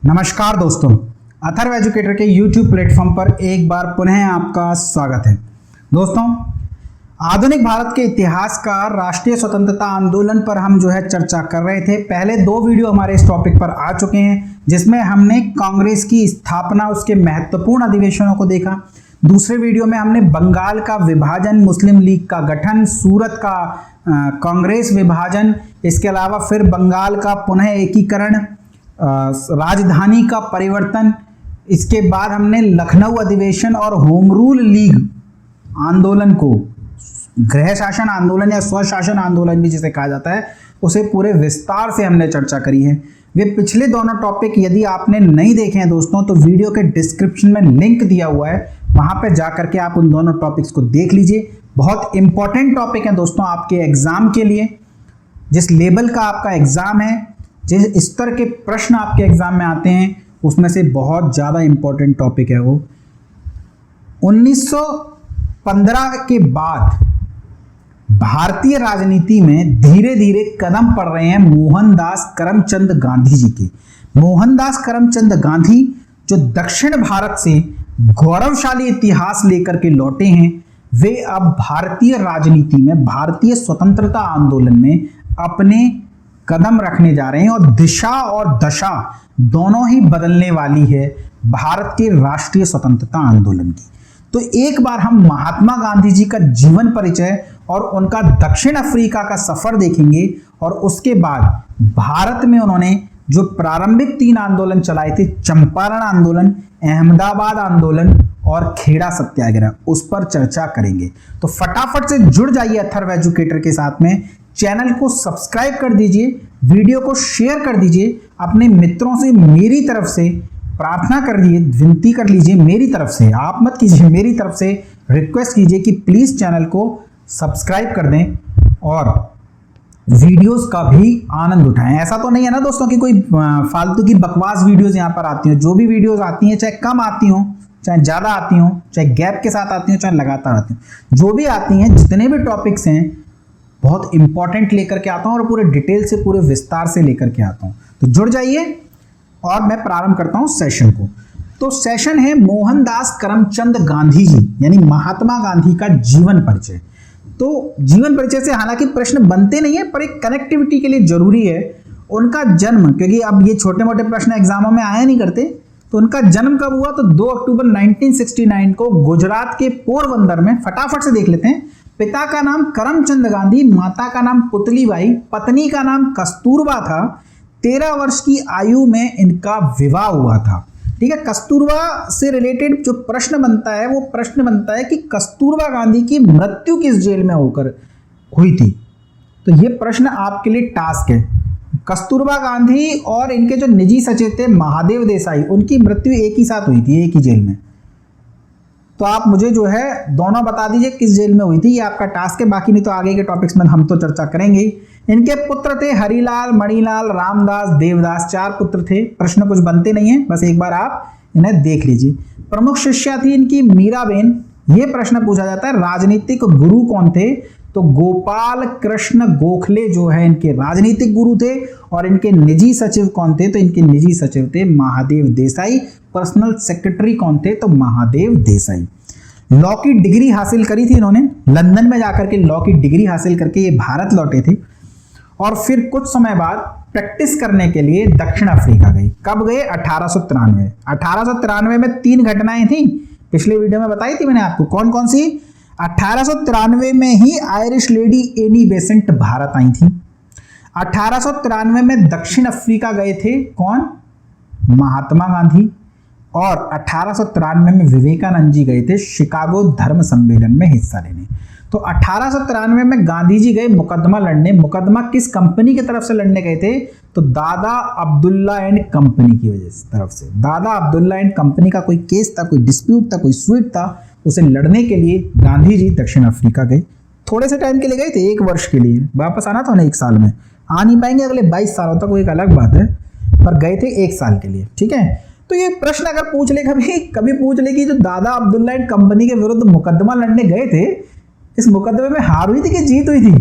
नमस्कार दोस्तों, अथर्व एजुकेटर के YouTube प्लेटफॉर्म पर एक बार पुनः आपका स्वागत है। दोस्तों, आधुनिक भारत के इतिहास का राष्ट्रीय स्वतंत्रता आंदोलन पर हम चर्चा कर रहे थे। पहले 2 वीडियो हमारे इस टॉपिक पर आ चुके हैं, जिसमें हमने कांग्रेस की स्थापना, उसके महत्वपूर्ण अधिवेशनों को देखा। दूसरे वीडियो में हमने बंगाल का विभाजन, मुस्लिम लीग का गठन, सूरत का कांग्रेस विभाजन, इसके अलावा फिर बंगाल का पुनः एकीकरण, राजधानी का परिवर्तन, इसके बाद हमने लखनऊ अधिवेशन और होम रूल लीग आंदोलन को, गृह शासन आंदोलन या स्वशासन आंदोलन भी जिसे कहा जाता है, उसे पूरे विस्तार से हमने चर्चा करी है। वे पिछले दोनों टॉपिक यदि आपने नहीं देखे हैं दोस्तों, तो वीडियो के डिस्क्रिप्शन में लिंक दिया हुआ है, वहां पे जाकर के आप उन दोनों टॉपिक्स को देख लीजिए। बहुत इंपॉर्टेंट टॉपिक है दोस्तों आपके एग्जाम के लिए। जिस लेवल का आपका एग्जाम है, जिस स्तर के प्रश्न आपके एग्जाम में आते हैं, उसमें से बहुत ज़्यादा इंपॉर्टेंट टॉपिक है वो। 1915 के बाद भारतीय राजनीति में धीरे धीरे कदम पड़ रहे हैं मोहनदास करमचंद गांधी जी के। मोहनदास करमचंद गांधी जो दक्षिण भारत से गौरवशाली इतिहास लेकर के लौटे हैं, वे अब भारतीय राजनीति में, भारतीय स्वतंत्रता आंदोलन में अपने कदम रखने जा रहे हैं और दिशा और दशा दोनों ही बदलने वाली है भारत के राष्ट्रीय स्वतंत्रता आंदोलन की। तो एक बार हम महात्मा गांधी जी का जीवन परिचय और उनका दक्षिण अफ्रीका का सफर देखेंगे, और उसके बाद भारत में उन्होंने जो प्रारंभिक 3 आंदोलन चलाए थे, चंपारण आंदोलन, अहमदाबाद आंदोलन और खेड़ा सत्याग्रह, उस पर चर्चा करेंगे। तो फटाफट से जुड़ जाइए अथर्व एजुकेटर के साथ में। चैनल को सब्सक्राइब कर दीजिए, वीडियो को शेयर कर दीजिए, अपने मित्रों से मेरी तरफ से प्रार्थना कर दिए, विनती कर लीजिए मेरी तरफ से, आप मत कीजिए, मेरी तरफ से रिक्वेस्ट कीजिए कि प्लीज चैनल को सब्सक्राइब कर दें और वीडियोस का भी आनंद उठाएं। ऐसा तो नहीं है ना दोस्तों कि कोई फालतू की बकवास वीडियोस यहाँ पर आती हो। जो भी वीडियोस आती हैं, चाहे कम आती हो, चाहे ज़्यादा आती हो, चाहे गैप के साथ आती हो, चाहे लगातार आती हो, जो भी आती हैं, जितने भी टॉपिक्स हैं, बहुत इंपॉर्टेंट लेकर के आता हूं और पूरे डिटेल से, पूरे विस्तार से लेकर के आता हूं। तो जुड़ जाइए और मैं प्रारंभ करता हूं सेशन को। तो सेशन है मोहनदास करमचंद गांधी जी, यानी महात्मा गांधी का जीवन परिचय। तो जीवन परिचय से हालांकि प्रश्न बनते नहीं है, पर एक कनेक्टिविटी के लिए जरूरी है उनका जन्म, क्योंकि अब ये छोटे मोटे प्रश्न एग्जामों में आया नहीं करते। तो उनका जन्म कब हुआ? तो 2 अक्टूबर 1969 को गुजरात के पोरबंदर में। फटाफट से देख लेते हैं। पिता का नाम करमचंद गांधी, माता का नाम पुतलीबाई, पत्नी का नाम कस्तूरबा था। 13 वर्ष की आयु में इनका विवाह हुआ था। ठीक है, कस्तूरबा से रिलेटेड जो प्रश्न बनता है, वो प्रश्न बनता है कि कस्तूरबा गांधी की मृत्यु किस जेल में होकर हुई थी। तो ये प्रश्न आपके लिए टास्क है। कस्तूरबा गांधी और इनके जो निजी सचिव थे महादेव देसाई, उनकी मृत्यु एक ही साथ हुई थी, एक ही जेल में। तो आप मुझे दोनों बता दीजिए किस जेल में हुई थी। ये आपका टास्क है। बाकी नहीं तो आगे के टॉपिक्स में हम तो चर्चा करेंगे ही। इनके पुत्र थे हरिलाल, मणिलाल, रामदास, देवदास। 4 पुत्र थे। प्रश्न कुछ बनते नहीं है, बस एक बार आप इन्हें देख लीजिए। प्रमुख शिष्या थी इनकी मीराबेन। ये प्रश्न पूछा जाता है राजनीतिक गुरु कौन थे? तो गोपाल कृष्ण गोखले जो है इनके राजनीतिक गुरु थे। और इनके निजी सचिव कौन थे? तो इनके निजी सचिव थे महादेव देसाई। पर्सनल सेक्रेटरी कौन थे? तो महादेव देसाई। लॉ की डिग्री हासिल करी थी इन्होंने, लंदन में जाकर के लॉ की डिग्री हासिल करके ये भारत लौटे थे। और फिर कुछ समय बाद प्रैक्टिस करने के लिए दक्षिण अफ्रीका गए। कब गए? 1893। 1893 में 3 घटनाएं थी, पिछले वीडियो में बताई थी मैंने आपको। कौन कौन सी? 1893 में ही Irish lady Annie Besant Bharat आई थी। 1893 में दक्षिण अफ्रीका गए थे कौन? महात्मा गांधी। और 1893 में विवेकानंद जी गए थे शिकागो धर्म सम्मेलन में हिस्सा लेने। तो 1893 में गांधी जी गए मुकदमा लड़ने। मुकदमा किस कंपनी की तरफ से लड़ने गए थे? तो दादा अब्दुल्ला एंड कंपनी की वजह से, तरफ से। दादा अब्दुल्ला एंड कंपनी का कोई केस था, कोई डिस्प्यूट था, कोई स्वीट था, उसे लड़ने के लिए गांधी जी दक्षिण अफ्रीका गए। थोड़े से टाइम के लिए गए थे, 1 वर्ष के लिए। वापस आना था ना 1 साल में, आ नहीं पाएंगे अगले 22 सालों तक, वो एक अलग बात है, पर गए थे 1 साल के लिए। ठीक है, तो ये प्रश्न अगर पूछ ले, कभी पूछ ले कि जो दादा अब्दुल्ला एंड कंपनी के विरुद्ध मुकदमा लड़ने गए थे, इस मुकदमे में हार हुई थी कि जीत हुई थी?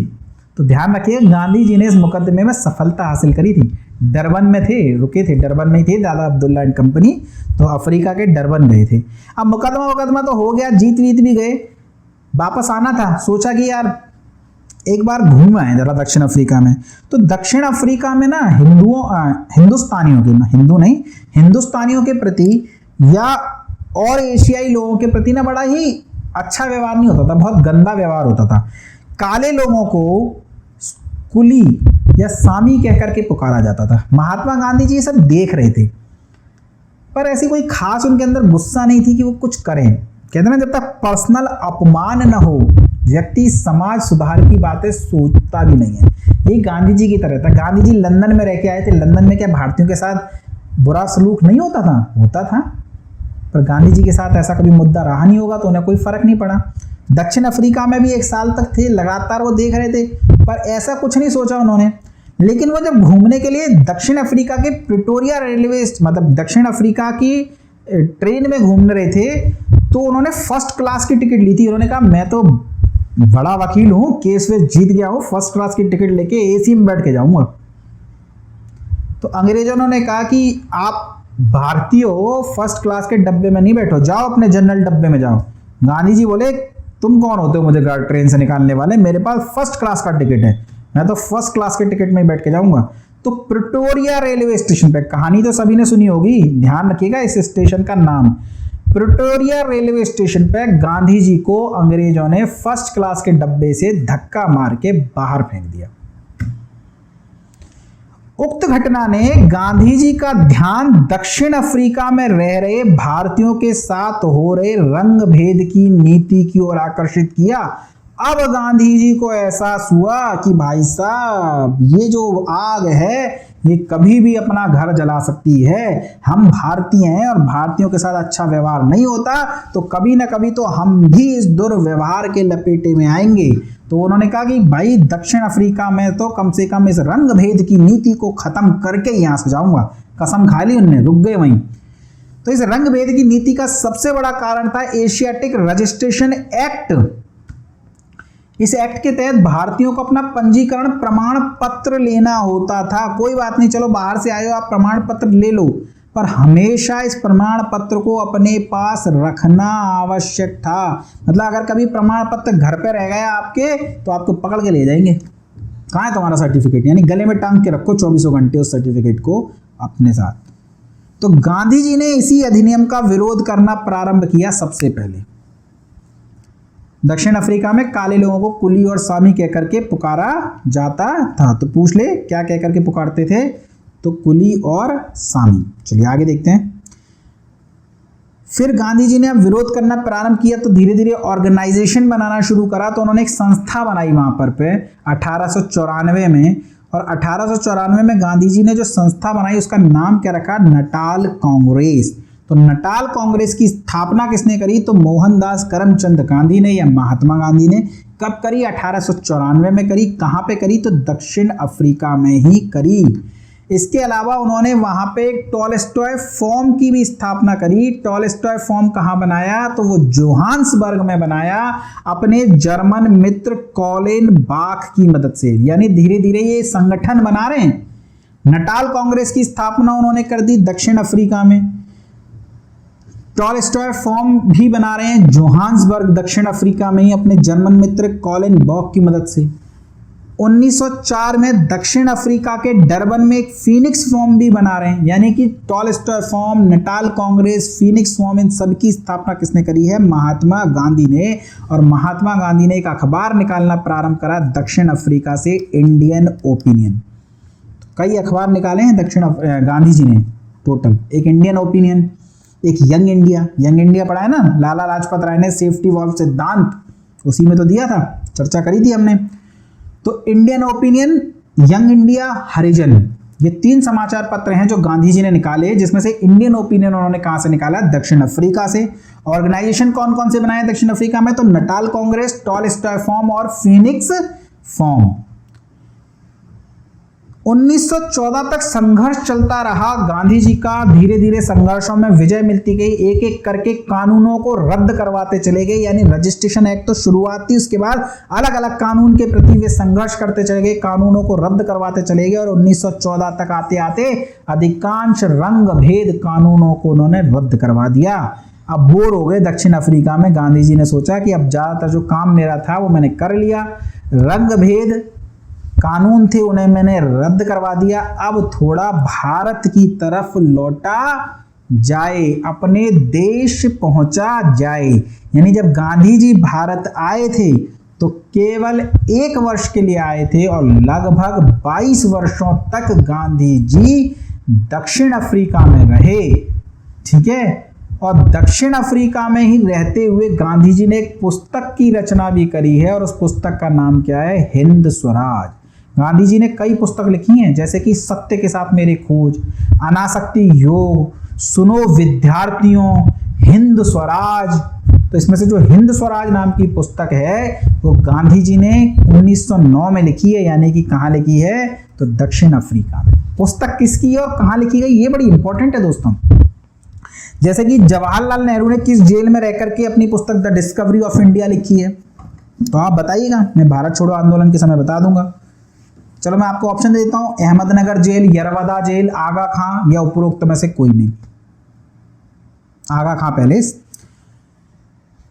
तो ध्यान रखिए गांधी जी ने इस मुकदमे में सफलता हासिल करी थी। डरबन में थे, रुके थे डरबन में ही थे दादा अब्दुल्ला एंड कंपनी, तो अफ्रीका के डरबन गए थे। अब मुकदमा तो हो गया, जीत वीत भी गए, वापस आना था, सोचा कि यार एक बार घूम आए जरा दक्षिण अफ्रीका में। तो दक्षिण अफ्रीका में ना हिंदुस्तानियों के, ना हिंदू नहीं, हिंदुस्तानियों के प्रति या और एशियाई लोगों के प्रति ना बड़ा ही अच्छा व्यवहार नहीं होता था, बहुत गंदा व्यवहार होता था। काले लोगों को कुली या सामी कहकर के पुकारा जाता था। महात्मा गांधी जी ये सब देख रहे थे, पर ऐसी कोई खास उनके अंदर गुस्सा नहीं थी कि वो कुछ करें। कहते ना, जब तक पर्सनल अपमान न हो व्यक्ति समाज सुधार की बातें सोचता भी नहीं है। ये गांधी जी की तरह था। गांधी जी लंदन में रह के आए थे, लंदन में क्या भारतीयों के साथ बुरा सलूक नहीं होता था? होता था, पर गांधी जी के साथ ऐसा कभी मुद्दा रहा नहीं होगा, तो उन्हें कोई फर्क नहीं पड़ा। दक्षिण अफ्रीका में भी 1 साल तक थे, लगातार वो देख रहे थे, पर ऐसा कुछ नहीं सोचा उन्होंने। लेकिन वो जब घूमने के लिए दक्षिण अफ्रीका के प्रिटोरिया रेलवे, मतलब दक्षिण अफ्रीका की ट्रेन में घूम रहे थे, तो उन्होंने फर्स्ट क्लास की टिकट ली थी। उन्होंने कहा मैं तो बड़ा वकील हूं, केस वेस जीत गया हूं, फर्स्ट क्लास की टिकट लेके एसी में बैठ के जाऊंगा। तो अंग्रेजों ने कहा कि आप भारतीय हो, फर्स्ट क्लास के डब्बे में नहीं बैठो, जाओ अपने जनरल डब्बे में जाओ। गांधी जी बोले तुम कौन होते हो मुझे ट्रेन से निकालने वाले, मेरे पास फर्स्ट क्लास का टिकट है, मैं तो फर्स्ट क्लास के टिकट में ही बैठ के जाऊंगा। तो प्रिटोरिया रेलवे स्टेशन पे, कहानी तो सभी ने सुनी होगी, ध्यान रखिएगा इस स्टेशन का नाम, प्रिटोरिया रेलवे स्टेशन पे गांधी जी को अंग्रेजों ने फर्स्ट क्लास के डब्बे से धक्का मार के बाहर फेंक दिया। उक्त घटना ने गांधी जी का ध्यान दक्षिण अफ्रीका में रह रहे भारतीयों के साथ हो रहे रंग भेद की नीति की ओर आकर्षित किया। अब गांधी जी को एहसास हुआ कि भाई साहब ये जो आग है ये कभी भी अपना घर जला सकती है। हम भारतीय हैं और भारतीयों के साथ अच्छा व्यवहार नहीं होता, तो कभी ना कभी तो हम भी इस दुर्व्यवहार के लपेटे में आएंगे। तो उन्होंने कहा कि भाई दक्षिण अफ्रीका में तो कम से कम इस रंग भेद की नीति को खत्म करके यहां से जाऊंगा। कसम खा ली उनने, रुक गए वहीं। तो इस रंग भेद की नीति का सबसे बड़ा कारण था एशियाटिक रजिस्ट्रेशन एक्ट। इस एक्ट के तहत भारतीयों को अपना पंजीकरण प्रमाण पत्र लेना होता था। कोई बात नहीं, चलो बाहर से आए हो आप प्रमाण पत्र ले लो, पर हमेशा इस प्रमाण पत्र को अपने पास रखना आवश्यक था। मतलब अगर कभी प्रमाण पत्र घर पे रह गया आपके, तो आपको पकड़ के ले जाएंगे, कहाँ है तुम्हारा सर्टिफिकेट, यानी गले में टांग के रखो 24 घंटे उस सर्टिफिकेट को अपने साथ। तो गांधी जी ने इसी अधिनियम का विरोध करना प्रारंभ किया। सबसे पहले दक्षिण अफ्रीका में काले लोगों को कुली और सामी कहकर के पुकारा जाता था। तो पूछ ले क्या कहकर के पुकारते थे? तो कुली और सामी। चलिए आगे देखते हैं। फिर गांधी जी ने अब विरोध करना प्रारंभ किया, तो धीरे धीरे ऑर्गेनाइजेशन बनाना शुरू करा। तो उन्होंने एक संस्था बनाई वहां पर 1894 में, और 1894 में गांधी जी ने जो संस्था बनाई उसका नाम क्या रखा? Natal Congress. तो नटाल कांग्रेस की स्थापना किसने करी? तो मोहनदास करमचंद गांधी ने या महात्मा गांधी ने। कब करी? 1894 में करी। कहां पे करी? तो दक्षिण अफ्रीका में ही करी। इसके अलावा उन्होंने वहां पे एक टॉलस्टॉय फॉर्म की भी स्थापना करी। टॉलस्टॉय फॉर्म कहां बनाया? तो वो जोहान्सबर्ग में बनाया, अपने जर्मन मित्र कॉलेन बाख की मदद से। यानी धीरे धीरे ये संगठन बना रहे हैं। नटाल कांग्रेस की स्थापना उन्होंने कर दी दक्षिण अफ्रीका में। टॉलस्टॉय फॉर्म भी बना रहे हैं जोहान्सबर्ग दक्षिण अफ्रीका में ही, अपने जर्मन मित्र कॉलेन बॉक की मदद से। 1904 में दक्षिण अफ्रीका के डरबन में एक फीनिक्स फॉर्म भी बना रहे हैं। यानी कि Tolstoy farm, Natal Congress, Phoenix farm, इन सब की स्थापना किसने करी है? महात्मा गांधी ने। और महात्मा गांधी ने एक अखबार निकालना प्रारंभ करा दक्षिण अफ्रीका से, इंडियन ओपिनियन। कई अखबार निकाले हैं गांधी जी ने टोटल। एक इंडियन ओपिनियन, एक यंग इंडिया। यंग इंडिया पढ़ा है ना, लाला लाजपत राय ने सेफ्टी वॉल्व सिद्धांत, उसी में तो दिया था, चर्चा करी थी हमने। तो इंडियन ओपिनियन, यंग इंडिया, हरिजन, ये 3 समाचार पत्र हैं जो गांधी जी ने निकाले, जिसमें से इंडियन ओपिनियन उन्होंने कहां से निकाला? दक्षिण अफ्रीका से। ऑर्गेनाइजेशन कौन कौन से बनाए दक्षिण अफ्रीका में? तो नटाल कांग्रेस, टॉलस्टॉय फॉर्म और फीनिक्स फॉर्म। 1914 तक संघर्ष चलता रहा। गांधी जी का धीरे धीरे संघर्षों में विजय मिलती गई, एक एक करके कानूनों को रद्द करवाते चले गए। यानी रजिस्ट्रेशन एक्ट तो शुरुआत थी, उसके बाद अलग अलग कानून के प्रति वे संघर्ष करते चले गए, कानूनों को रद्द करवाते चले गए और 1914 तक आते आते अधिकांश रंग भेद कानूनों को उन्होंने रद्द करवा दिया। अब बोर हो गए दक्षिण अफ्रीका में। गांधी जी ने सोचा कि अब ज्यादातर जो काम मेरा था वो मैंने कर लिया, रंग भेद कानून थे उन्हें मैंने रद्द करवा दिया, अब थोड़ा भारत की तरफ लौटा जाए, अपने देश पहुंचा जाए। यानी जब गांधी जी भारत आए थे तो केवल 1 वर्ष के लिए आए थे और लगभग 22 वर्षों तक गांधी जी दक्षिण अफ्रीका में रहे। ठीक है, और दक्षिण अफ्रीका में ही रहते हुए गांधी जी ने एक पुस्तक की रचना भी करी है और उस पुस्तक का नाम क्या है? हिंद स्वराज। गांधी जी ने कई पुस्तक लिखी हैं, जैसे कि सत्य के साथ मेरी खोज, अनासक्ति योग, सुनो विद्यार्थियों, हिंद स्वराज। तो इसमें से जो हिंद स्वराज नाम की पुस्तक है वो गांधी जी ने 1909 में लिखी है। यानी कि कहाँ लिखी है? तो दक्षिण अफ्रीका में। पुस्तक किसकी है और कहाँ लिखी गई ये बड़ी इंपॉर्टेंट है दोस्तों। जैसे कि जवाहरलाल नेहरू ने किस जेल में रहकर के अपनी पुस्तक द डिस्कवरी ऑफ इंडिया लिखी है, तो आप बताइएगा, मैं भारत छोड़ो आंदोलन के समय बता दूंगा। चलो मैं आपको ऑप्शन दे देता हूं, अहमदनगर जेल, यरवदा जेल, आगा खां या उपरोक्त में से कोई नहीं। आगा खां पैलेस।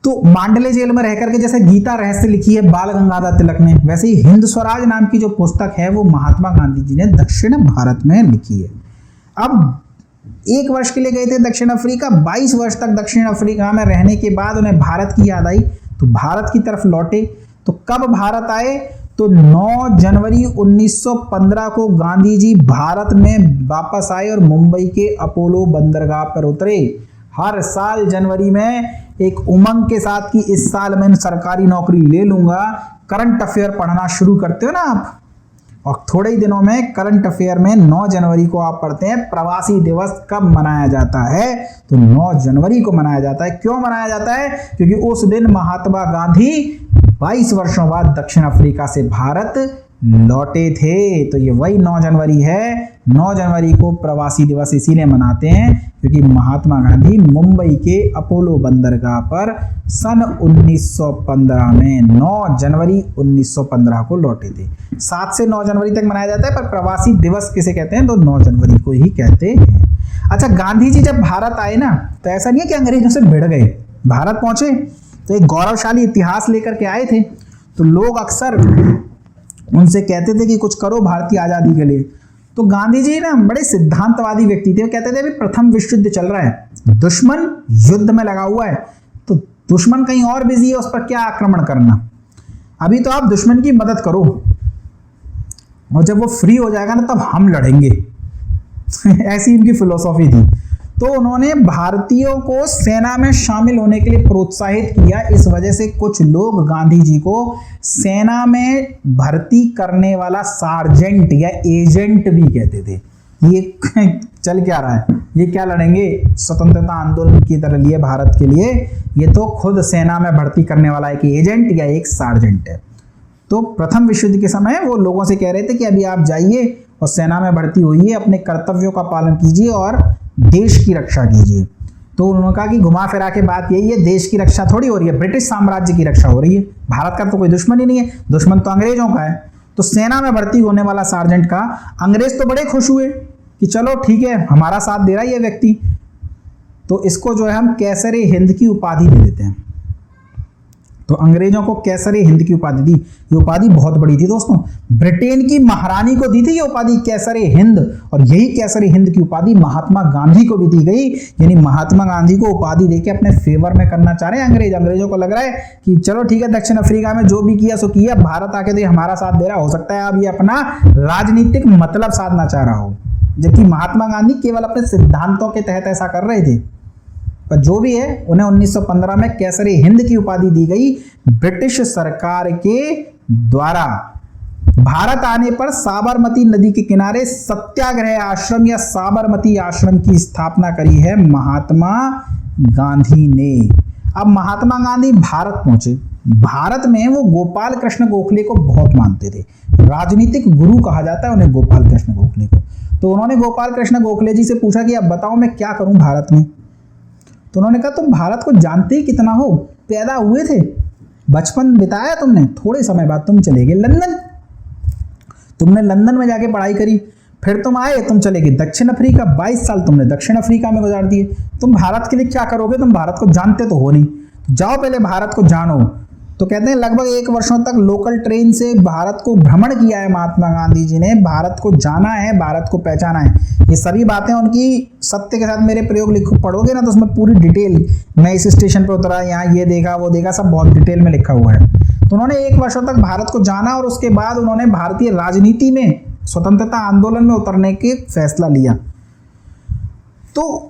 तो मांडले जेल में रहकर के जैसे गीता रहस्य लिखी है बाल गंगाधर तिलक ने, वैसे ही हिंद स्वराज नाम की जो पुस्तक है वो महात्मा गांधी जी ने दक्षिण भारत में लिखी है। अब 1 वर्ष के लिए गए थे दक्षिण अफ्रीका, 22 वर्ष तक दक्षिण अफ्रीका में रहने के बाद उन्हें भारत की याद आई तो भारत की तरफ लौटे। तो कब भारत आए? तो 9 जनवरी 1915 को गांधी जी भारत में वापस आए और मुंबई के अपोलो बंदरगाह पर उतरे। हर साल जनवरी में एक उमंग के साथ कि इस साल मैं सरकारी नौकरी ले लूंगा, करंट अफेयर पढ़ना शुरू करते हो ना आप, और थोड़े ही दिनों में करंट अफेयर में 9 जनवरी को आप पढ़ते हैं प्रवासी दिवस कब मनाया जाता है? तो 9 जनवरी को मनाया जाता है। क्यों मनाया जाता है? क्योंकि उस दिन महात्मा गांधी 22 वर्षों बाद दक्षिण अफ्रीका से भारत लौटे थे। तो ये वही 9 जनवरी है। 9 जनवरी को प्रवासी दिवस इसीलिए मनाते हैं क्योंकि महात्मा गांधी मुंबई के अपोलो बंदरगाह पर सन 1915 में 9 जनवरी 1915 को लौटे थे। 7 से 9 जनवरी तक मनाया जाता है, पर प्रवासी दिवस किसे कहते हैं? तो 9 जनवरी को ही कहते हैं। अच्छा, गांधी जी जब भारत आए ना तो ऐसा नहीं है कि अंग्रेजों से भिड़ गए। भारत पहुंचे तो एक गौरवशाली इतिहास लेकर के आए थे। तो लोग अक्सर उनसे कहते थे कि कुछ करो भारतीय आजादी के लिए। तो गांधी जी ना बड़े सिद्धांतवादी व्यक्ति थे। वो कहते थे अभी प्रथम विश्व युद्ध चल रहा है, दुश्मन युद्ध में लगा हुआ है, तो दुश्मन कहीं और बिजी है, उस पर क्या आक्रमण करना, अभी तो आप दुश्मन की मदद करो और जब वो फ्री हो जाएगा ना तब हम लड़ेंगे। ऐसी इनकी फिलॉसफी थी। तो उन्होंने भारतीयों को सेना में शामिल होने के लिए प्रोत्साहित किया। इस वजह से कुछ लोग गांधी जी को सेना में भर्ती करने वाला सार्जेंट या एजेंट भी कहते थे। ये चल क्या रहा है, ये क्या लड़ेंगे, स्वतंत्रता आंदोलन की तरह लिए भारत के लिए, ये तो खुद सेना में भर्ती करने वाला एक एजेंट या एक सार्जेंट है। तो प्रथम विश्व युद्ध के समय वो लोगों से कह रहे थे कि अभी आप जाइए और सेना में भर्ती होइए, अपने कर्तव्यों का पालन कीजिए और देश की रक्षा कीजिए। तो उन्होंने कहा कि घुमा फिरा के बात यही है, देश की रक्षा थोड़ी हो रही है, ब्रिटिश साम्राज्य की रक्षा हो रही है, भारत का तो कोई दुश्मन ही नहीं है, दुश्मन तो अंग्रेजों का है। तो सेना में भर्ती होने वाला सार्जेंट का अंग्रेज तो बड़े खुश हुए कि चलो ठीक है, हमारा साथ दे रहा है ये व्यक्ति, तो इसको जो है हम कैसरे हिंद की उपाधि दे देते हैं। तो अंग्रेजों को कैसरे हिंद की उपाधि दी। ये उपाधि बहुत बड़ी थी दोस्तों, ब्रिटेन की महारानी को दी थी ये उपाधि कैसरे हिंद, और यही कैसरे हिंद की उपाधि महात्मा गांधी को भी दी गई। यानी महात्मा गांधी को उपाधि देके अपने फेवर में करना चाह रहे हैं अंग्रेज। अंग्रेजों को लग रहा है कि चलो ठीक है, दक्षिण अफ्रीका में जो भी किया सो किया, भारत आके तो ये हमारा साथ दे रहा, हो सकता है अब ये अपना राजनीतिक मतलब साधना चाह रहा हो, जबकि महात्मा गांधी केवल अपने सिद्धांतों के तहत ऐसा कर रहे थे। पर जो भी है, उन्हें 1915 में कैसरे हिंद की उपाधि दी गई ब्रिटिश सरकार के द्वारा। भारत आने पर साबरमती नदी के किनारे सत्याग्रह आश्रम या साबरमती आश्रम की स्थापना करी है महात्मा गांधी ने। अब महात्मा गांधी भारत पहुंचे, भारत में वो गोपाल कृष्ण गोखले को बहुत मानते थे, राजनीतिक गुरु कहा जाता है उन्हें गोपाल कृष्ण गोखले को। तो उन्होंने गोपाल कृष्ण गोखले जी से पूछा कि अब बताओ मैं क्या करूं भारत में। तो उन्होंने कहा तुम भारत को जानते ही कितना हो, पैदा हुए थे, बचपन बिताया तुमने, थोड़े समय बाद तुम चले गए लंदन, तुमने लंदन में जाके पढ़ाई करी, फिर तुम आए, तुम चले गए दक्षिण अफ्रीका, 22 साल तुमने दक्षिण अफ्रीका में गुजार दिए। तुम भारत के लिए क्या करोगे, तुम भारत को जानते तो हो नहीं, जाओ पहले भारत को जानो। तो कहते हैं लगभग 1 वर्षों तक लोकल ट्रेन से भारत को भ्रमण किया है महात्मा गांधी जी ने, भारत को जाना है, भारत को पहचाना है। ये सभी बातें उनकी सत्य के साथ मेरे प्रयोग लिखो पढ़ोगे ना तो उसमें पूरी डिटेल, मैं इस स्टेशन पर उतरा, यहाँ ये देखा वो देखा, सब बहुत डिटेल में लिखा हुआ है। तो उन्होंने 1 वर्षों तक भारत को जाना और उसके बाद उन्होंने भारतीय राजनीति में स्वतंत्रता आंदोलन में उतरने के फैसला लिया। तो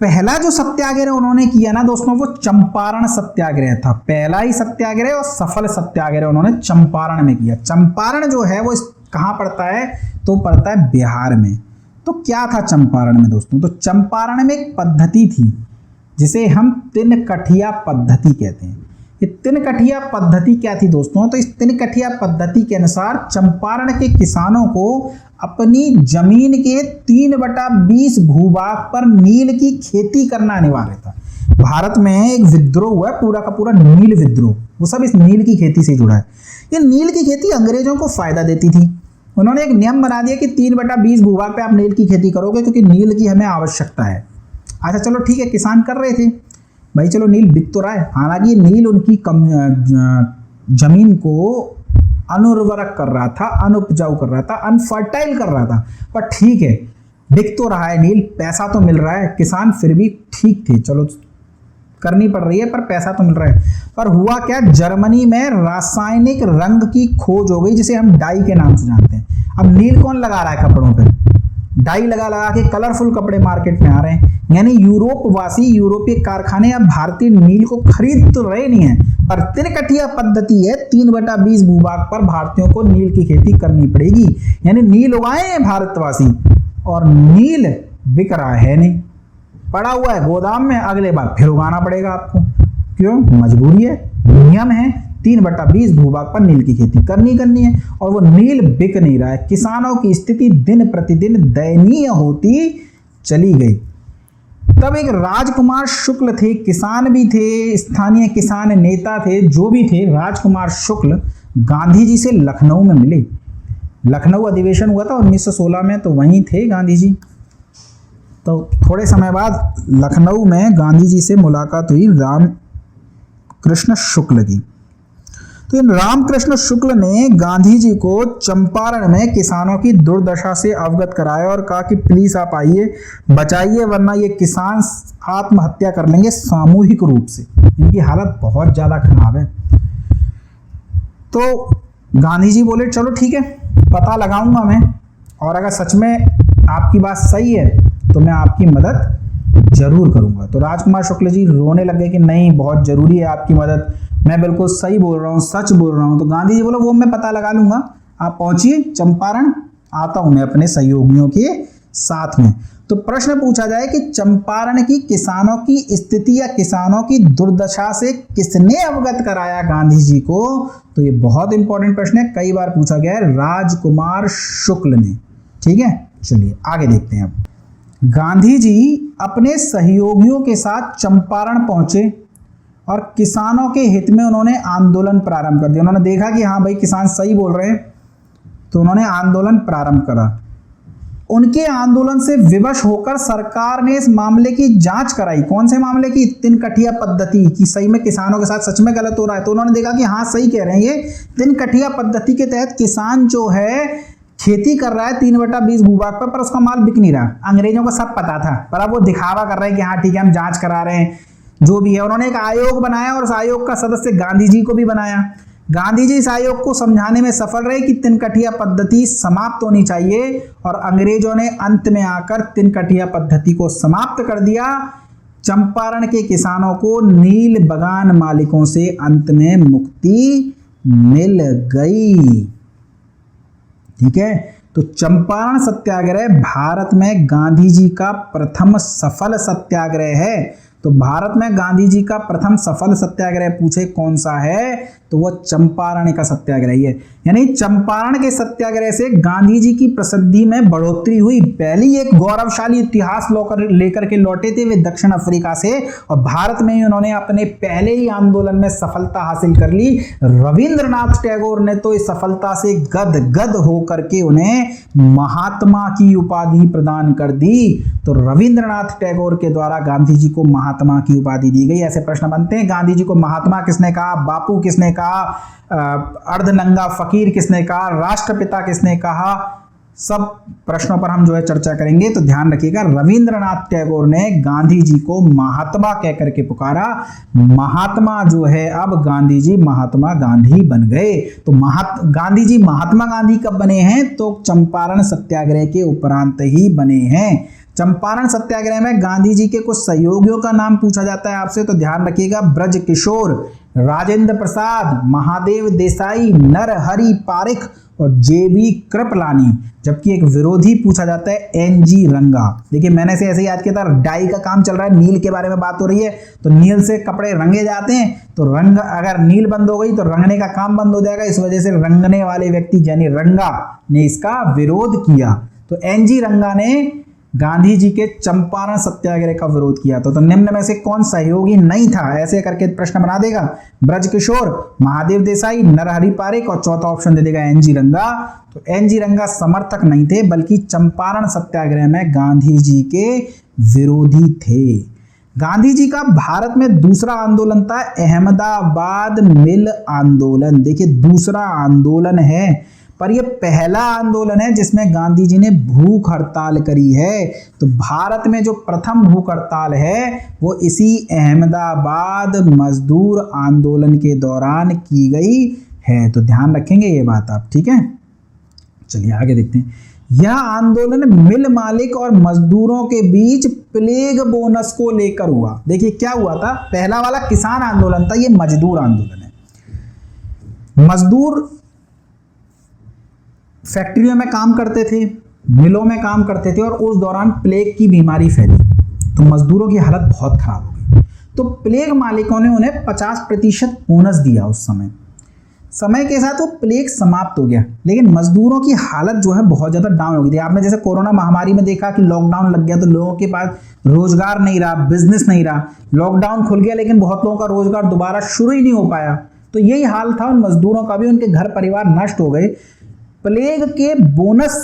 पहला जो सत्याग्रह उन्होंने किया ना दोस्तों वो चंपारण सत्याग्रह था। पहला ही सत्याग्रह और सफल सत्याग्रह उन्होंने चंपारण में किया। चंपारण जो है वो कहाँ पड़ता है, तो पड़ता है बिहार में। तो क्या था चंपारण में दोस्तों, तो चंपारण में एक पद्धति थी जिसे हम तिनकठिया पद्धति कहते हैं। ये तिनकठिया पद्धति क्या थी दोस्तों, तो इस तिनकठिया पद्धति के अनुसार चंपारण के किसानों को अपनी जमीन के 3/20 भूभाग पर नील की खेती करना अनिवार्य था। भारत में एक विद्रोह हुआ है पूरा का पूरा नील विद्रोह, वो सब इस नील की खेती से जुड़ा है। ये नील की खेती अंग्रेजों को फायदा देती थी। उन्होंने एक नियम बना दिया कि 3/20 भूभाग पे आप नील की खेती करोगे क्योंकि नील की हमें आवश्यकता है। अच्छा चलो ठीक है, किसान कर रहे थे भाई, चलो नील बिक तो रहा है, हालांकि नील उनकी जमीन को अनुर्वरक कर रहा था, अनुपजाऊ कर रहा था, अनफर्टाइल कर रहा था, पर ठीक है बिक तो रहा है नील, पैसा तो मिल रहा है, किसान फिर भी ठीक थे, चलो करनी पड़ रही है पर पैसा तो मिल रहा है। पर हुआ क्या, जर्मनी में रासायनिक रंग की खोज हो गई जिसे हम डाई के नाम से जानते हैं। अब नील कौन लगा रहा है कपड़ों पे, डाई लगा लगा के कलरफुल कपड़े मार्केट में आ रहे हैं, यानी यूरोपीय कारखाने अब भारतीय नील को खरीद तो रहे नहीं है, पर तिनकठिया पद्धति है, 3/20 भूभाग पर भारतीयों को नील की खेती करनी पड़ेगी। यानी नील उगाए हैं भारतवासी और नील बिक रहा है नहीं, पड़ा हुआ है गोदाम में, अगले बार फिर उगाना पड़ेगा आपको। क्यों, मजबूरी है, नियम है, 3/20 भूभाग पर नील की खेती करनी है और वो नील बिक नहीं रहा है। किसानों की स्थिति दिन प्रतिदिन दयनीय होती चली गई। तब एक राजकुमार शुक्ल थे, किसान भी थे, स्थानीय किसान नेता थे, जो भी थे, राजकुमार शुक्ल गांधी जी से लखनऊ में मिले। लखनऊ अधिवेशन हुआ था 1916 में, तो वहीं थे गांधी जी। तो थोड़े समय बाद लखनऊ में गांधी जी से मुलाकात हुई रामकृष्ण शुक्ल की। तो इन रामकृष्ण शुक्ल ने गांधी जी को चंपारण में किसानों की दुर्दशा से अवगत कराया और कहा कि प्लीज आप आइए, बचाइए, वरना ये किसान आत्महत्या कर लेंगे सामूहिक रूप से, इनकी हालत बहुत ज्यादा खराब है। तो गांधी जी बोले चलो ठीक है, पता लगाऊंगा मैं, और अगर सच में आपकी बात सही है तो मैं आपकी मदद जरूर करूंगा। तो राजकुमार शुक्ल जी रोने लगे कि नहीं, बहुत जरूरी है आपकी मदद, मैं बिल्कुल सही बोल रहा हूँ, सच बोल रहा हूँ। तो गांधी जी बोले वो मैं पता लगा लूंगा, आप पहुंचिए चंपारण, आता हूं मैं अपने सहयोगियों के साथ में। तो प्रश्न पूछा जाए कि चंपारण की किसानों की स्थिति या किसानों की दुर्दशा से किसने अवगत कराया गांधी जी को, तो ये बहुत इंपॉर्टेंट प्रश्न है, कई बार पूछा गया है, राजकुमार शुक्ल ने। ठीक है, चलिए आगे देखते हैं। अब गांधी जी अपने सहयोगियों के साथ चंपारण पहुंचे और किसानों के हित में उन्होंने आंदोलन प्रारंभ कर दिया। उन्होंने देखा कि हाँ भाई किसान सही बोल रहे हैं, तो उन्होंने आंदोलन प्रारंभ करा। उनके आंदोलन से विवश होकर सरकार ने इस मामले की जांच कराई। कौन से मामले की, तिनकठिया पद्धति की, सही में किसानों के साथ सच में गलत हो रहा है। तो उन्होंने देखा कि हाँ सही कह रहे हैं, ये तिनकठिया पद्धति के तहत किसान जो है खेती कर रहा है 3/20 भूभाग पर उसका माल बिक नहीं रहा। अंग्रेजों को सब पता था, पर अब वो दिखावा कर रहे हैं कि हाँ ठीक है हम जांच करा रहे हैं, जो भी है। उन्होंने एक आयोग बनाया और उस आयोग का सदस्य गांधी जी को भी बनाया। गांधी जी इस आयोग को समझाने में सफल रहे कि तिनकठिया पद्धति समाप्त होनी चाहिए, और अंग्रेजों ने अंत में आकर तिनकठिया पद्धति को समाप्त कर दिया। चंपारण के किसानों को नील बगान मालिकों से अंत में मुक्ति मिल गई। ठीक है, तो चंपारण सत्याग्रह भारत में गांधी जी का प्रथम सफल सत्याग्रह है। तो भारत में गांधी जी का प्रथम सफल सत्याग्रह पूछे कौन सा है, तो वो चंपारण का सत्याग्रह ही है। यानी चंपारण के सत्याग्रह से गांधी जी की प्रसिद्धि में बढ़ोतरी हुई। पहली एक गौरवशाली इतिहास लेकर के लौटे थे वे दक्षिण अफ्रीका से, और भारत में ही उन्होंने अपने पहले ही आंदोलन में सफलता हासिल कर ली। रविंद्रनाथ टैगोर ने तो इस सफलता से गदगद होकर के उन्हें महात्मा की उपाधि प्रदान कर दी। तो रविंद्रनाथ टैगोर के द्वारा गांधी जी को महात्मा की उपाधि दी गई। ऐसे प्रश्न बनते हैं, गांधी जी को महात्मा किसने कहा, बापू किसने कहा, अर्धनंगा फकीर किसने कहा, राष्ट्रपिता किसने कहा, सब प्रश्नों पर हम जो है चर्चा करेंगे। तो ध्यान रखिएगा, रविंद्रनाथ टैगोर ने गांधी जी को महात्मा कहकर के पुकारा। महात्मा जो है, अब गांधी जी महात्मा गांधी बन गए। तो गांधी जी महात्मा गांधी कब बने हैं, तो चंपारण सत्याग्रह के उपरांत ही बने हैं। चंपारण सत्याग्रह में गांधी जी के कुछ सहयोगियों का नाम पूछा जाता है आपसे, तो ध्यान रखिएगा, ब्रज किशोर, राजेंद्र प्रसाद, महादेव देसाई, नरहरि पारिख और जेबी कृपलानी। जबकि एक विरोधी पूछा जाता है एनजी रंगा। देखिए मैंने से ऐसे याद किया था, डाई का काम चल रहा है, नील के बारे में बात हो रही है, तो नील से कपड़े रंगे जाते हैं, तो रंग अगर नील बंद हो गई तो रंगने का काम बंद हो जाएगा। इस वजह से रंगने वाले व्यक्ति यानी रंगा ने इसका विरोध किया। तो एनजी रंगा ने गांधी जी के चंपारण सत्याग्रह का विरोध किया था। तो निम्न में से कौन सहयोगी नहीं था, ऐसे करके प्रश्न बना देगा, ब्रज किशोर, महादेव देसाई, नरहरि पारिख और चौथा ऑप्शन दे देगा एनजी रंगा। तो एनजी रंगा समर्थक नहीं थे, बल्कि चंपारण सत्याग्रह में गांधी जी के विरोधी थे। गांधी जी का भारत में दूसरा आंदोलन था अहमदाबाद मिल आंदोलन। देखिए दूसरा आंदोलन है, पर यह पहला आंदोलन है जिसमें गांधी जी ने भूख हड़ताल करी है। तो भारत में जो प्रथम भूख हड़ताल है वो इसी अहमदाबाद मजदूर आंदोलन के दौरान की गई है। तो ध्यान रखेंगे ये बात आप, ठीक है। चलिए आगे देखते हैं। यह आंदोलन मिल मालिक और मजदूरों के बीच प्लेग बोनस को लेकर हुआ। देखिए क्या हुआ था, पहला वाला किसान आंदोलन था, ये मजदूर आंदोलन है। मजदूर फैक्ट्रियों में काम करते थे, मिलों में काम करते थे, और उस दौरान प्लेग की बीमारी फैली तो मजदूरों की हालत बहुत खराब हो गई। तो प्लेग मालिकों ने उन्हें 50% बोनस दिया। उस समय के साथ वो प्लेग समाप्त हो गया, लेकिन मजदूरों की हालत जो है बहुत ज़्यादा डाउन हो गई थी। आपने जैसे कोरोना महामारी में देखा कि लॉकडाउन लग गया तो लोगों के पास रोजगार नहीं रहा, बिजनेस नहीं रहा। लॉकडाउन खुल गया लेकिन बहुत लोगों का रोजगार दोबारा शुरू ही नहीं हो पाया। तो यही हाल था उन मजदूरों का भी, उनके घर परिवार नष्ट हो गए। प्लेग के बोनस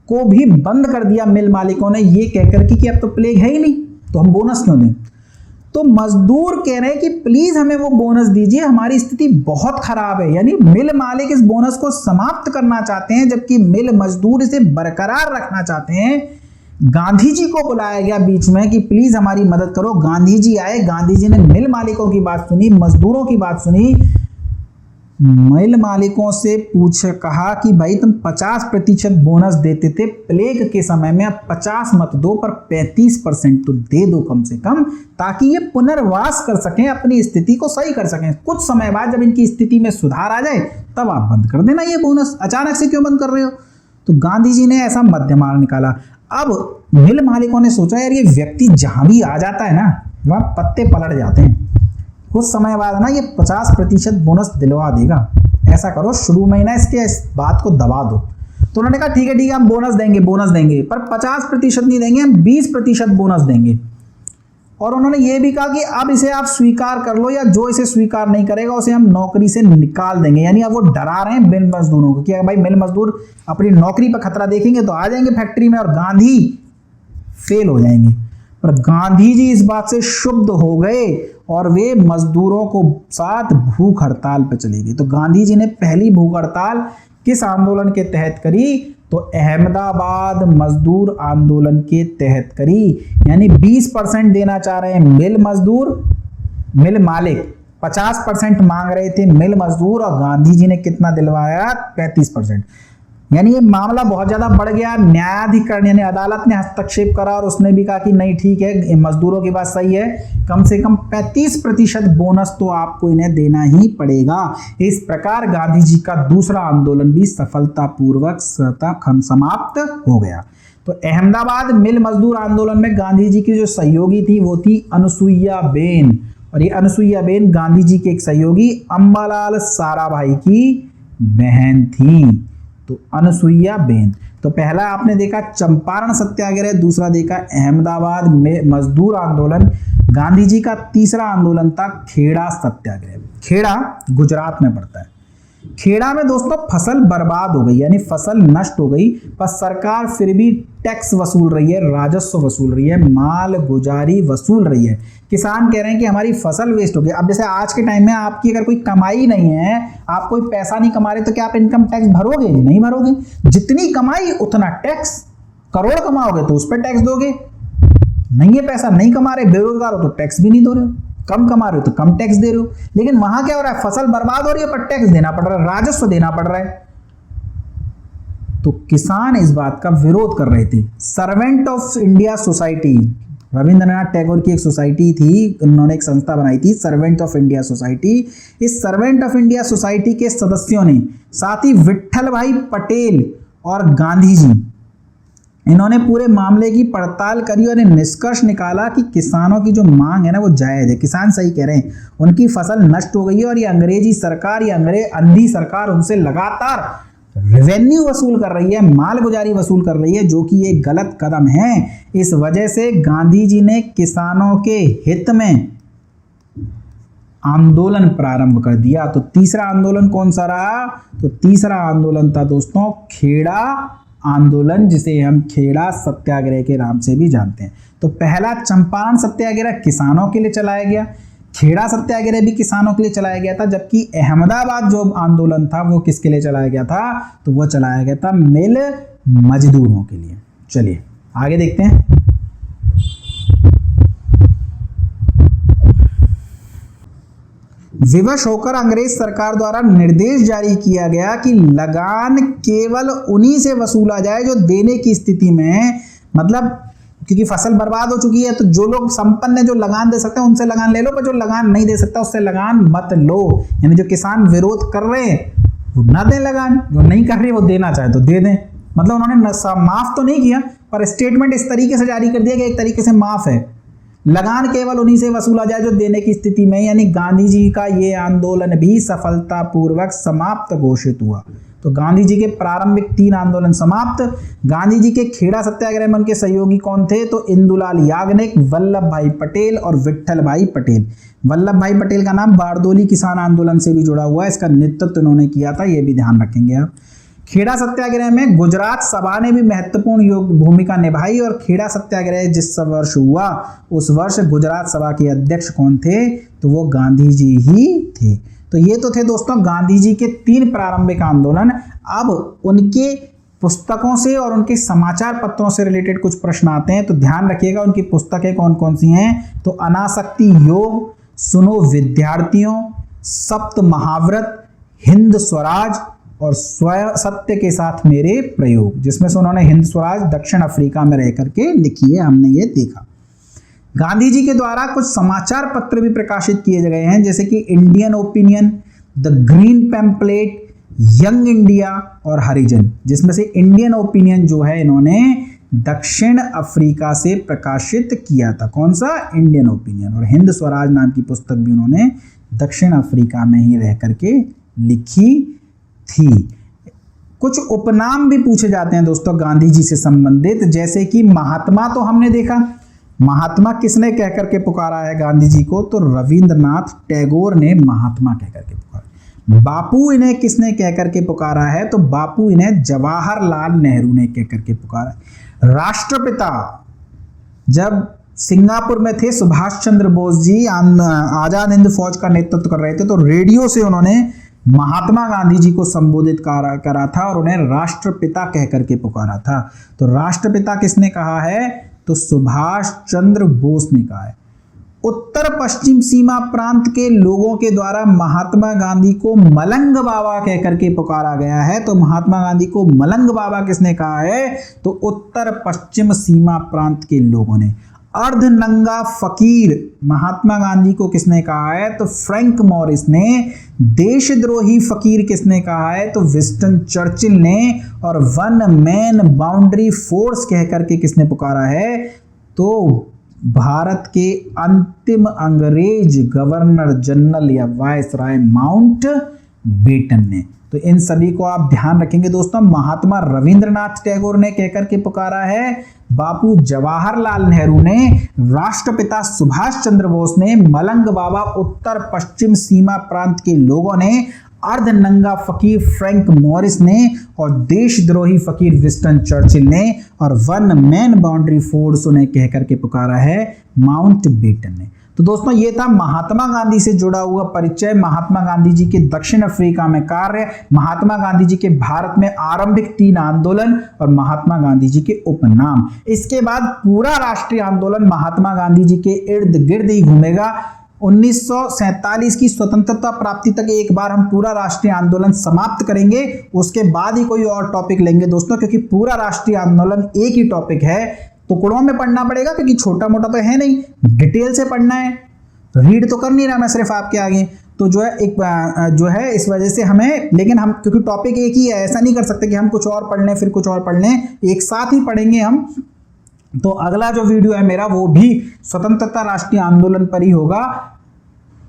को भी बंद कर दिया मिल मालिकों ने, ये कहकर कि अब तो प्लेग है ही नहीं तो हम बोनस क्यों दें। तो मजदूर कह रहे हैं कि प्लीज हमें वो बोनस दीजिए, हमारी स्थिति बहुत खराब है। यानी मिल मालिक इस बोनस को समाप्त करना चाहते हैं, जबकि मिल मजदूर इसे बरकरार रखना चाहते हैं। गांधी जी को बुलाया गया बीच में कि प्लीज हमारी मदद करो। गांधी जी आए, गांधी जी ने मिल मालिकों की बात सुनी, मजदूरों की बात सुनी, मिल मालिकों से कहा कि भाई तुम 50% बोनस देते थे प्लेग के समय में, अब 50 मत दो पर 35% तो दे दो कम से कम, ताकि ये पुनर्वास कर सकें, अपनी स्थिति को सही कर सकें। कुछ समय बाद जब इनकी स्थिति में सुधार आ जाए तब आप बंद कर देना ये बोनस, अचानक से क्यों बंद कर रहे हो। तो गांधी जी ने ऐसा मध्य मार्ग निकाला। अब मिल मालिकों ने सोचा यार ये व्यक्ति जहां भी आ जाता है ना वहां पत्ते पलट जाते हैं, कुछ समय बाद ना ये 50% बोनस दिलवा देगा। ऐसा करो शुरू में ही ना इसके इस बात को दबा दो। तो उन्होंने कहा ठीक है हम बोनस देंगे, पर 50% नहीं देंगे, हम 20% बोनस देंगे। और उन्होंने ये भी कहा कि अब इसे आप स्वीकार कर लो, या जो इसे स्वीकार नहीं करेगा उसे हम नौकरी से निकाल देंगे। यानी अब वो डरा रहे हैं मिल मजदूरों को कि भाई मिल मजदूर अपनी नौकरी पर खतरा देखेंगे तो आ जाएंगे फैक्ट्री में और गांधी फेल हो जाएंगे। पर गांधी जी इस बात से क्षुब्ध हो गए और वे मजदूरों को साथ भूख हड़ताल पर चले गए। तो गांधी जी ने पहली भूख हड़ताल किस आंदोलन के तहत करी, तो अहमदाबाद मजदूर आंदोलन के तहत करी। यानी 20% देना चाह रहे हैं मिल मिल मालिक, 50% मांग रहे थे मिल मजदूर, और गांधी जी ने कितना दिलवाया, 35%। यानी ये मामला बहुत ज्यादा बढ़ गया। न्यायाधिकरण यानी अदालत ने हस्तक्षेप करा और उसने भी कहा कि नहीं ठीक है, मजदूरों की बात सही है, कम से कम 35% बोनस तो आपको इन्हें देना ही पड़ेगा। इस प्रकार गांधी जी का दूसरा आंदोलन भी सफलतापूर्वक समाप्त हो गया। तो अहमदाबाद मिल मजदूर आंदोलन में गांधी जी की जो सहयोगी थी वो थी अनुसुईया बेन, और ये अनुसुईया बेन गांधी जी के एक सहयोगी अंबालाल साराभाई की बहन थी। तो अनुसुईया बेन। तो पहला आपने देखा चंपारण सत्याग्रह, दूसरा देखा अहमदाबाद में मजदूर आंदोलन, गांधी जी का तीसरा आंदोलन था खेड़ा सत्याग्रह। खेड़ा गुजरात में पड़ता है। खेड़ा में दोस्तों फसल बर्बाद हो गई, यानी फसल नष्ट हो गई, पर सरकार फिर भी टैक्स वसूल रही है, राजस्व वसूल रही है, माल गुजारी वसूल रही है। किसान कह रहे हैं कि हमारी फसल वेस्ट हो गई। अब जैसे आज के टाइम में आपकी अगर कोई कमाई नहीं है, आप कोई पैसा नहीं कमा रहे, तो क्या आप इनकम टैक्स भरोगे? नहीं भरोगे। जितनी कमाई उतना टैक्स। करोड़ कमाओगे तो उस पर टैक्स दोगे, नहीं है पैसा, नहीं कमा रहे, बेरोजगार हो तो टैक्स भी नहीं दो रहे हो, कम कमा रहे हो तो कम टैक्स दे रहे हो। लेकिन वहां क्या हो रहा है, फसल बर्बाद हो रही है पर टैक्स देना पड़ रहा है, राजस्व देना पड़ रहा है। तो किसान इस बात का विरोध कर रहे थे। Servant of India society, Rabindranath Tagore की एक सोसाइटी थी, उन्होंने एक संस्था बनाई थी सर्वेंट ऑफ इंडिया सोसाइटी। इस सर्वेंट ऑफ इंडिया सोसाइटी के सदस्यों ने, साथ ही विट्ठल भाई पटेल और गांधी जी, इन्होंने पूरे मामले की पड़ताल करी और निष्कर्ष निकाला कि किसानों की जो मांग है ना वो जायज है। किसान सही कह रहे हैं, उनकी फसल नष्ट हो गई है और ये अंग्रेजी सरकार, ये अंधी सरकार उनसे लगातार रेवेन्यू वसूल कर रही है, माल गुजारी वसूल कर रही है, जो कि ये गलत कदम है। इस वजह से गांधी जी ने किसानों के हित में आंदोलन प्रारंभ कर दिया। तो तीसरा आंदोलन कौन सा रहा? तो तीसरा आंदोलन था दोस्तों खेड़ा आंदोलन, जिसे हम खेड़ा सत्याग्रह के नाम से भी जानते हैं। तो पहला चंपारण सत्याग्रह किसानों के लिए चलाया गया, खेड़ा सत्याग्रह भी किसानों के लिए चलाया गया था, जबकि अहमदाबाद जो आंदोलन था वो किसके लिए चलाया गया था? तो वो चलाया गया था मिल मजदूरों के लिए। चलिए आगे देखते हैं। विवश होकर अंग्रेज सरकार द्वारा निर्देश जारी किया गया कि लगान केवल उन्हीं से वसूला जाए जो देने की स्थिति में, मतलब क्योंकि फसल बर्बाद हो चुकी है तो जो लोग संपन्न है, जो लगान दे सकते हैं उनसे लगान ले लो, पर जो लगान नहीं दे सकता उससे लगान मत लो। यानी जो किसान विरोध कर रहे हैं वो ना दें लगान, जो नहीं कर रहे वो देना चाहे तो दे दें। मतलब उन्होंने माफ तो नहीं किया, पर स्टेटमेंट इस तरीके से जारी कर दिया कि एक तरीके से माफ है, लगान केवल उन्हीं से वसूला जाए जो देने की स्थिति में। यानी गांधी जी का ये आंदोलन भी सफलतापूर्वक समाप्त घोषित हुआ। तो गांधी जी के प्रारंभिक 3 आंदोलन समाप्त। गांधी जी के खेड़ा सत्याग्रह में उनके सहयोगी कौन थे? तो इंदुलाल याग्निक, वल्लभ भाई पटेल और विट्ठल भाई पटेल। वल्लभ भाई पटेल का नाम बारडोली किसान आंदोलन से भी जुड़ा हुआ है, इसका नेतृत्व इन्होंने किया था, ये भी ध्यान रखेंगे आप। खेड़ा सत्याग्रह में गुजरात सभा ने भी महत्वपूर्ण भूमिका निभाई, और खेड़ा सत्याग्रह जिस वर्ष हुआ उस वर्ष गुजरात सभा के अध्यक्ष कौन थे? तो वो गांधी जी ही थे। तो ये तो थे दोस्तों गांधी जी के 3 प्रारंभिक आंदोलन। अब उनके पुस्तकों से और उनके समाचार पत्रों से रिलेटेड कुछ प्रश्न आते हैं, तो ध्यान रखिएगा उनकी पुस्तकें कौन कौन सी हैं। तो अनासक्ति योग, सुनो विद्यार्थियों, सप्त महाव्रत, हिंद स्वराज और सत्य के साथ मेरे प्रयोग, जिसमें से उन्होंने हिंद स्वराज दक्षिण अफ्रीका में रह करके लिखी है, हमने ये देखा। गांधी जी के द्वारा कुछ समाचार पत्र भी प्रकाशित किए गए हैं, जैसे कि Indian opinion, the green pamphlet, young India और हरिजन, जिसमें से इंडियन ओपिनियन जो है इन्होंने दक्षिण अफ्रीका से प्रकाशित किया था। कौन सा? Indian opinion. और हिंद स्वराज नाम की पुस्तक भी उन्होंने दक्षिण अफ्रीका में ही रह करके लिखी थी। कुछ उपनाम भी पूछे जाते हैं दोस्तों गांधी जी से संबंधित, जैसे कि महात्मा, तो हमने देखा महात्मा किसने कह करके पुकारा है गांधी जी को? तो रविंद्रनाथ टैगोर ने महात्मा कह करके पुकारा। बापू इन्हें किसने कह करके पुकारा है? तो बापू इन्हें जवाहरलाल नेहरू ने कह करके पुकारा। राष्ट्रपिता जब सिंगापुर में थे सुभाष चंद्र बोस जी आजाद हिंद फौज का नेतृत्व कर रहे थे, तो रेडियो से उन्होंने महात्मा गांधी जी को संबोधित करा था और उन्हें राष्ट्रपिता कह करके पुकारा था। तो राष्ट्रपिता किसने कहा है? तो सुभाष चंद्र बोस ने कहा है। उत्तर पश्चिम सीमा प्रांत के लोगों के द्वारा महात्मा गांधी को मलंग बाबा कह करके पुकारा गया है। तो महात्मा गांधी को मलंग बाबा किसने कहा है? तो उत्तर पश्चिम सीमा प्रांत के लोगों ने। अर्धनंगा फकीर महात्मा गांधी को किसने कहा है? तो फ्रैंक मॉरिस ने। देशद्रोही फकीर किसने कहा है? तो विंस्टन चर्चिल ने। और वन मैन बाउंड्री फोर्स कहकर के किसने पुकारा है? तो भारत के अंतिम अंग्रेज गवर्नर जनरल या वायसराय माउंट बेटन ने। तो इन सभी को आप ध्यान रखेंगे दोस्तों। महात्मा रविंद्रनाथ टैगोर ने कहकर के पुकारा है, बापू जवाहरलाल नेहरू ने, राष्ट्रपिता सुभाष चंद्र बोस ने, मलंग बाबा उत्तर पश्चिम सीमा प्रांत के लोगों ने, अर्धनंगा फकीर फ्रैंक मॉरिस ने, और देशद्रोही फकीर विंस्टन चर्चिल ने, और वन मैन बाउंड्री फोर्स ने कहकर के पुकारा है माउंट बेटन ने। तो दोस्तों ये था महात्मा गांधी से जुड़ा हुआ परिचय, महात्मा गांधी जी के दक्षिण अफ्रीका में कार्य, महात्मा गांधी जी के भारत में आरंभिक 3 आंदोलन और महात्मा गांधी जी के उपनाम। इसके बाद पूरा राष्ट्रीय आंदोलन महात्मा गांधी जी के इर्द गिर्द ही घूमेगा। 1947 की स्वतंत्रता प्राप्ति तक एक बार हम पूरा राष्ट्रीय आंदोलन समाप्त करेंगे, उसके बाद ही कोई और टॉपिक लेंगे दोस्तों, क्योंकि पूरा राष्ट्रीय आंदोलन एक ही टॉपिक है। टुकड़ों में पढ़ना पड़ेगा क्योंकि छोटा मोटा तो है नहीं, डिटेल से पढ़ना है। रीड तो कर नहीं रहा मैं सिर्फ आपके आगे, तो जो है एक जो है इस वजह से हमें, लेकिन हम क्योंकि टॉपिक एक ही है, ऐसा नहीं कर सकते कि हम कुछ और पढ़ लें फिर कुछ और पढ़ लें, एक साथ ही पढ़ेंगे हम। तो अगला जो वीडियो है मेरा वो भी स्वतंत्रता राष्ट्रीय आंदोलन पर ही होगा।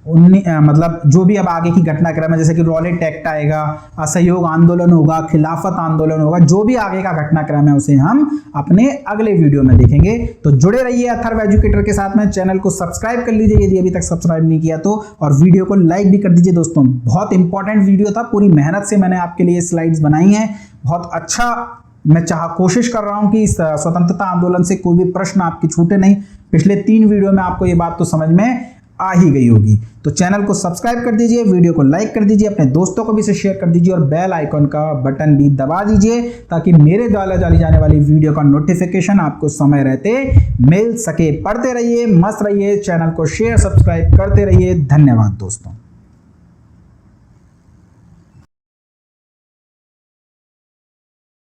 मतलब जो भी अब आगे की घटनाक्रम है, जैसे कि रॉलेट एक्ट आएगा, असहयोग आंदोलन होगा, खिलाफत आंदोलन होगा, जो भी आगे का घटनाक्रम है उसे हम अपने अगले वीडियो में देखेंगे। तो जुड़े रहिए अथर्व एजुकेटर के साथ में। चैनल को सब्सक्राइब कर लीजिए यदि अभी तक सब्सक्राइब नहीं किया तो, और वीडियो को लाइक भी कर दीजिए दोस्तों। बहुत इंपॉर्टेंट वीडियो था, पूरी मेहनत से मैंने आपके लिए स्लाइड्स बनाई हैं। बहुत अच्छा मैं कोशिश कर रहा हूं कि इस स्वतंत्रता आंदोलन से कोई भी प्रश्न आपकी छूटे नहीं। पिछले 3 वीडियो में आपको ये बात तो समझ में आ ही गई होगी। तो चैनल को सब्सक्राइब कर दीजिए, वीडियो को लाइक कर दीजिए, अपने दोस्तों को भी इसे शेयर कर दीजिए, और बेल आइकॉन का बटन भी दबा दीजिए ताकि मेरे द्वारा डाली जाने वाली वीडियो का नोटिफिकेशन आपको समय रहते मिल सके। पढ़ते रहिए, मस्त रहिए, चैनल को शेयर सब्सक्राइब करते रहिए। धन्यवाद दोस्तों।